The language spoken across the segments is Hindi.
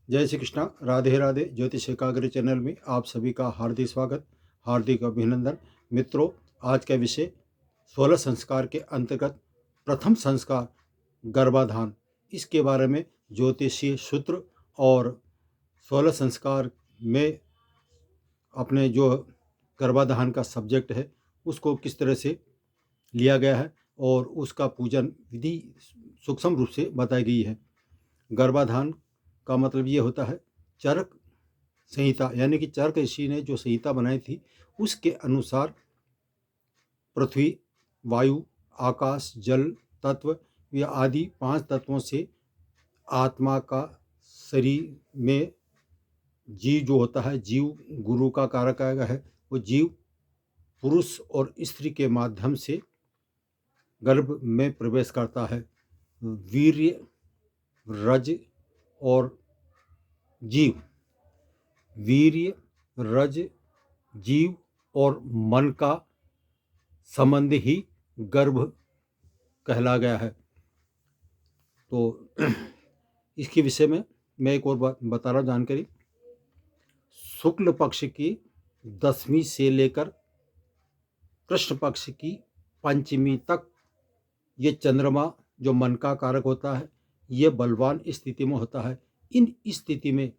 जय श्री कृष्णा, राधे राधे। ज्योतिष एकाग्र चैनल में आप सभी का हार्दिक स्वागत, हार्दिक अभिनंदन। मित्रों, आज का विषय 16 संस्कार के अंतर्गत प्रथम संस्कार गर्भाधान, इसके बारे में ज्योतिषीय सूत्र और 16 संस्कार में अपने जो गर्भाधान का सब्जेक्ट है उसको किस तरह से लिया गया है और उसका पूजन विधि सूक्ष्म रूप से बताई गई है। गर्भाधान का मतलब ये होता है चरक संहिता, यानी कि चरक ऋषि ने जो संहिता बनाई थी उसके अनुसार पृथ्वी, वायु, आकाश, जल तत्व या आदि 5 तत्वों से आत्मा का शरीर में जीव जो होता है, जीव गुरु का कारक है, वो जीव पुरुष और स्त्री के माध्यम से गर्भ में प्रवेश करता है। वीर्य, रज और जीव, वीर्य, रज, जीव और मन का संबंध ही गर्भ कहला गया है। तो इसके विषय में मैं एक और बात बता रहा हूँ जानकारी। शुक्ल पक्ष की 10वीं से लेकर कृष्ण पक्ष की 5वीं तक ये चंद्रमा जो मन का कारक होता है, ये बलवान स्थिति में होता है। इन स्थिति में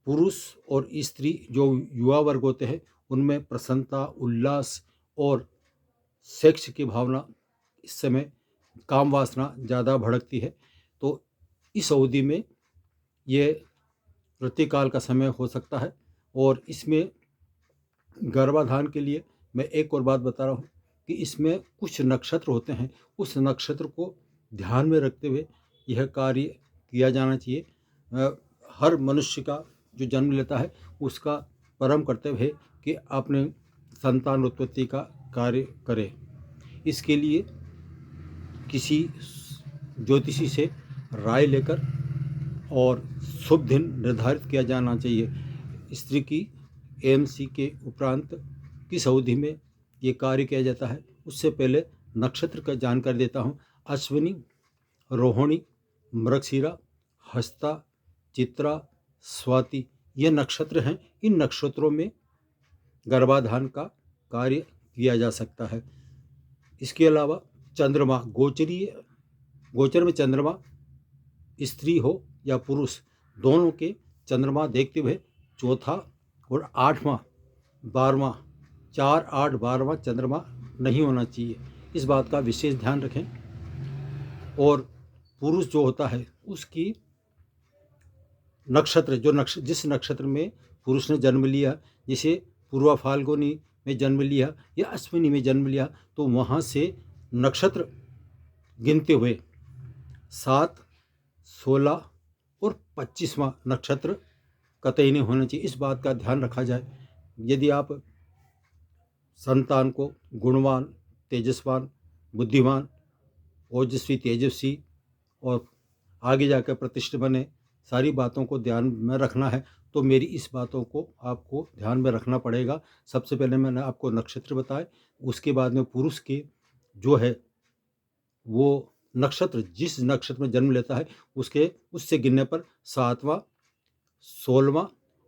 पुरुष और स्त्री जो युवा वर्ग होते हैं उनमें प्रसन्नता, उल्लास और सेक्स की भावना, इस समय काम वासना ज़्यादा भड़कती है। तो इस अवधि में ये ऋतुकाल का समय हो सकता है। और इसमें गर्भाधान के लिए मैं एक और बात बता रहा हूँ कि इसमें कुछ नक्षत्र होते हैं, उस नक्षत्र को ध्यान में रखते हुए यह कार्य किया जाना चाहिए। हर मनुष्य का जो जन्म लेता है उसका परम कर्तव्य है कि अपने संतान उत्पत्ति का कार्य करे। इसके लिए किसी ज्योतिषी से राय लेकर और शुभ दिन निर्धारित किया जाना चाहिए। स्त्री की एएमसी के उपरांत किस अवधि में ये कार्य किया जाता है उससे पहले नक्षत्र का जानकारी देता हूँ। अश्विनी, रोहिणी, मृगशिरा, हस्ता, चित्रा, स्वाति ये नक्षत्र हैं। इन नक्षत्रों में गर्भाधान का कार्य किया जा सकता है। इसके अलावा चंद्रमा, गोचर में चंद्रमा स्त्री हो या पुरुष, दोनों के चंद्रमा देखते हुए चौथा और 8वां, 12वां, 4, 8, 12वां चंद्रमा नहीं होना चाहिए। इस बात का विशेष ध्यान रखें। और पुरुष जो होता है उसकी नक्षत्र जिस नक्षत्र में पुरुष ने जन्म लिया, जैसे पूर्वा फाल्गुनी में जन्म लिया या अश्विनी में जन्म लिया, तो वहाँ से नक्षत्र गिनते हुए 7, 16 और 25वां नक्षत्र कतई नहीं होना चाहिए। इस बात का ध्यान रखा जाए। यदि आप संतान को गुणवान, तेजस्वान, बुद्धिमान, ओजस्वी, तेजस्वी और आगे जाकर प्रतिष्ठित बने, सारी बातों को ध्यान में रखना है, तो मेरी इस बातों को आपको ध्यान में रखना पड़ेगा। सबसे पहले मैंने आपको नक्षत्र बताए, उसके बाद में पुरुष के जो है वो नक्षत्र, जिस नक्षत्र में जन्म लेता है उससे गिनने पर 7वां, 16वां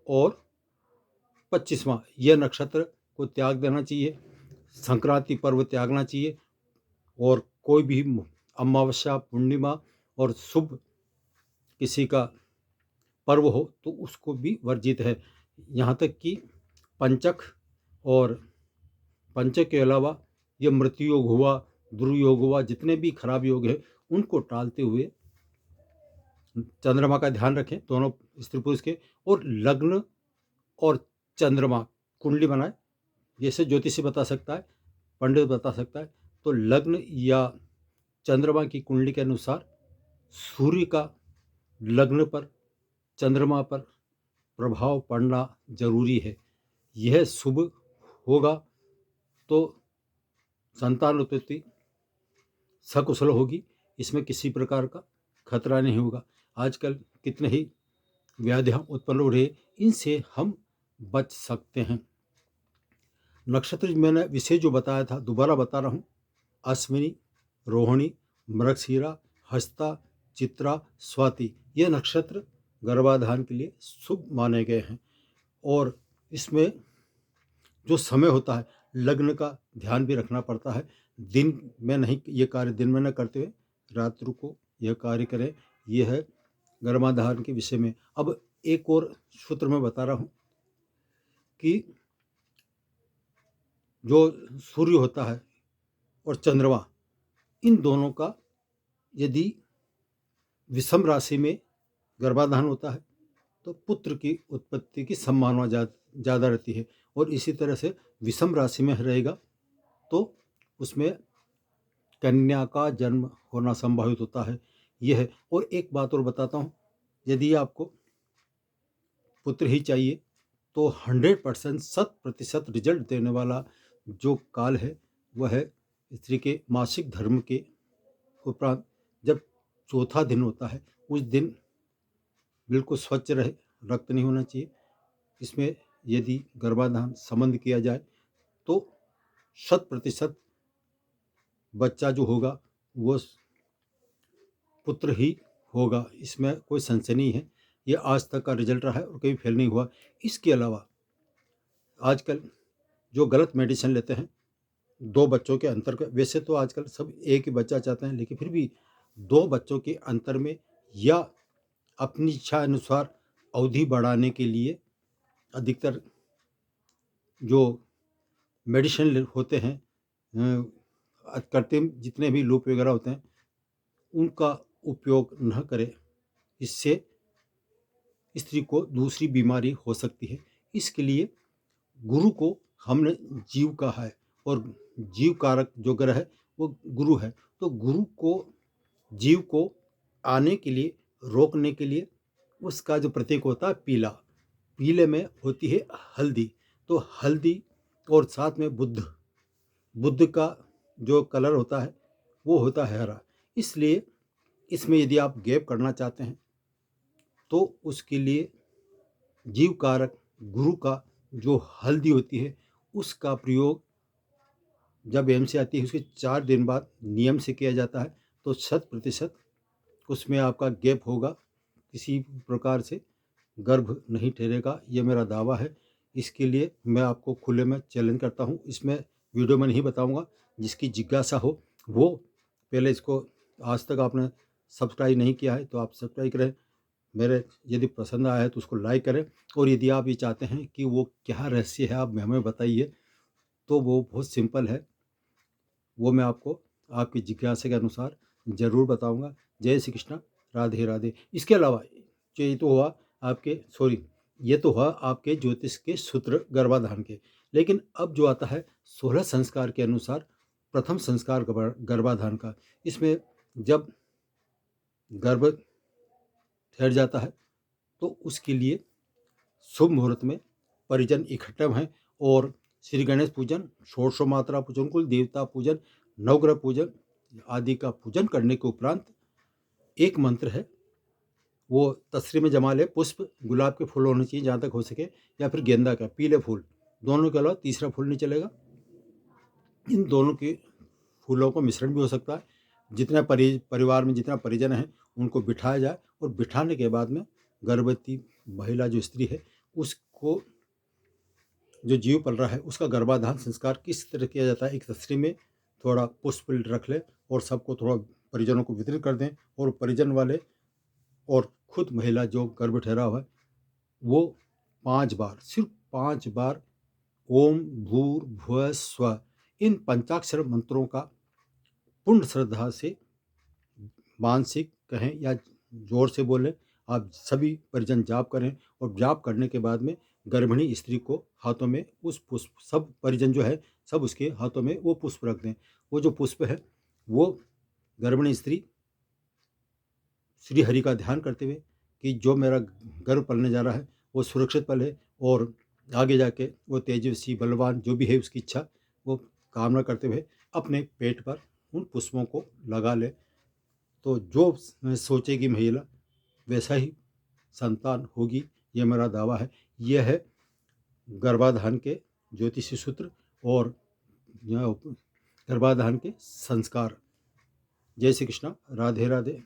और 25वां यह नक्षत्र को त्याग देना चाहिए। संक्रांति पर्व त्यागना चाहिए और कोई भी अमावस्या, पूर्णिमा और शुभ किसी का पर्व हो तो उसको भी वर्जित है। यहाँ तक कि पंचक के अलावा ये मृत्यु योग हुआ, दुर्योग हुआ, जितने भी खराब योग है उनको टालते हुए चंद्रमा का ध्यान रखें, दोनों स्त्री पुरुष के। और लग्न और चंद्रमा कुंडली बनाए, जैसे ज्योतिषी बता सकता है, पंडित बता सकता है। तो लग्न या चंद्रमा की कुंडली के अनुसार सूर्य का लग्न पर, चंद्रमा पर प्रभाव पड़ना जरूरी है। यह शुभ होगा तो संतान उत्पत्ति सकुशल होगी, इसमें किसी प्रकार का खतरा नहीं होगा। आजकल कितने ही व्याधियां उत्पन्न हो रही है, इनसे हम बच सकते हैं। नक्षत्र मैंने विषय जो बताया था दोबारा बता रहा हूँ। अश्विनी, रोहिणी, मृगशिरा, हस्ता, चित्रा, स्वाति ये नक्षत्र गर्भाधान के लिए शुभ माने गए हैं। और इसमें जो समय होता है, लग्न का ध्यान भी रखना पड़ता है। दिन में नहीं, ये कार्य दिन में न करते हुए रात्रि को यह कार्य करें। यह है गर्भाधान के विषय में। अब एक और सूत्र मैं बता रहा हूँ कि जो सूर्य होता है और चंद्रमा, इन दोनों का यदि विषम राशि में गर्भाधान होता है तो पुत्र की उत्पत्ति की संभावना ज़्यादा रहती है। और इसी तरह से विषम राशि में रहेगा तो उसमें कन्या का जन्म होना संभावित होता है। यह है। और एक बात और बताता हूँ, यदि आपको पुत्र ही चाहिए तो 100% 100% रिजल्ट देने वाला जो काल है वह है स्त्री के मासिक धर्म के उपरांत जब चौथा दिन होता है। उस दिन बिल्कुल स्वच्छ रहे, रक्त नहीं होना चाहिए। इसमें यदि गर्भाधान संबंध किया जाए तो 100% बच्चा जो होगा वो पुत्र ही होगा। इसमें कोई संशय नहीं है। ये आज तक का रिजल्ट रहा है और कभी फेल नहीं हुआ। इसके अलावा आजकल जो गलत मेडिसिन लेते हैं, 2 बच्चों के अंतर का, वैसे तो आजकल सब एक ही बच्चा चाहते हैं, लेकिन फिर भी 2 बच्चों के अंतर में या अपनी इच्छा अनुसार अवधि बढ़ाने के लिए अधिकतर जो मेडिसिन होते हैं, कृत्रिम जितने भी लूप वगैरह होते हैं, उनका उपयोग न करें। इससे स्त्री को दूसरी बीमारी हो सकती है। इसके लिए गुरु को हमने जीव कहा है और जीव कारक जो ग्रह है वो गुरु है। तो गुरु को, जीव को आने के लिए, रोकने के लिए उसका जो प्रतीक होता है पीला, पीले में होती है हल्दी। तो हल्दी और साथ में बुद्ध का जो कलर होता है वो होता है हरा। इसलिए इसमें यदि आप गैप करना चाहते हैं तो उसके लिए जीव कारक गुरु का जो हल्दी होती है उसका प्रयोग जब एमसी आती है उसके 4 दिन बाद नियम से किया जाता है तो 100% उसमें आपका गैप होगा, किसी प्रकार से गर्भ नहीं ठहरेगा। ये मेरा दावा है। इसके लिए मैं आपको खुले में चैलेंज करता हूँ। इसमें वीडियो में नहीं बताऊँगा। जिसकी जिज्ञासा हो वो पहले इसको, आज तक आपने सब्सक्राइब नहीं किया है तो आप सब्सक्राइब करें। मेरे यदि पसंद आया है तो उसको लाइक करें। और यदि आप ये चाहते हैं कि वो क्या रहस्य है आप हमें बताइए तो वो बहुत सिंपल है, वो मैं आपको आपकी जिज्ञासा के अनुसार ज़रूर बताऊंगा। जय श्री कृष्णा, राधे राधे। इसके अलावा ये तो हुआ ये तो हुआ आपके ज्योतिष के सूत्र गर्भाधान के। लेकिन अब जो आता है 16 संस्कार के अनुसार प्रथम संस्कार गर्भाधान का। इसमें जब गर्भ ठहर जाता है तो उसके लिए शुभ मुहूर्त में परिजन इकट्ठे हैं और श्री गणेश पूजन, षोडशो मात्रा पूजन, कुल देवता पूजन, नवग्रह पूजन आदि का पूजन करने के उपरांत एक मंत्र है, वो तसरी में जमा ले। पुष्प गुलाब के फूल होने चाहिए जहाँ तक हो सके, या फिर गेंदा का, पीले फूल, दोनों के अलावा तीसरा फूल नहीं चलेगा। इन दोनों के फूलों को मिश्रण भी हो सकता है। जितना परिवार में जितना परिजन है उनको बिठाया जाए और बिठाने के बाद में गर्भवती महिला जो स्त्री है उसको, जो जीव पल रहा है, उसका गर्भाधान संस्कार किस तरह किया जाता है। एक तसरी में थोड़ा पुष्प रख लें और सबको थोड़ा परिजनों को वितरित कर दें। और परिजन वाले और खुद महिला जो गर्भ ठहरा हुआ है वो 5 बार, सिर्फ 5 बार ओम भूर्भुवः स्वः इन पंचाक्षर मंत्रों का पूर्ण श्रद्धा से मानसिक कहें या जोर से बोलें, आप सभी परिजन जाप करें। और जाप करने के बाद में गर्भिणी स्त्री को हाथों में उस पुष्प, सब परिजन जो है सब उसके हाथों में वो पुष्प रख दें। वो जो पुष्प है वो गर्भिणी स्त्री श्री हरि का ध्यान करते हुए कि जो मेरा गर्भ पलने जा रहा है वो सुरक्षित पले और आगे जाके वो तेजस्वी बलवान जो भी है उसकी इच्छा वो कामना करते हुए अपने पेट पर उन पुष्पों को लगा ले। तो जो सोचेगी महिला वैसा ही संतान होगी, ये मेरा दावा है। यह है गर्भाधान के ज्योतिषी सूत्र और गर्भाधान के संस्कार। जय श्री कृष्णा, राधे राधे।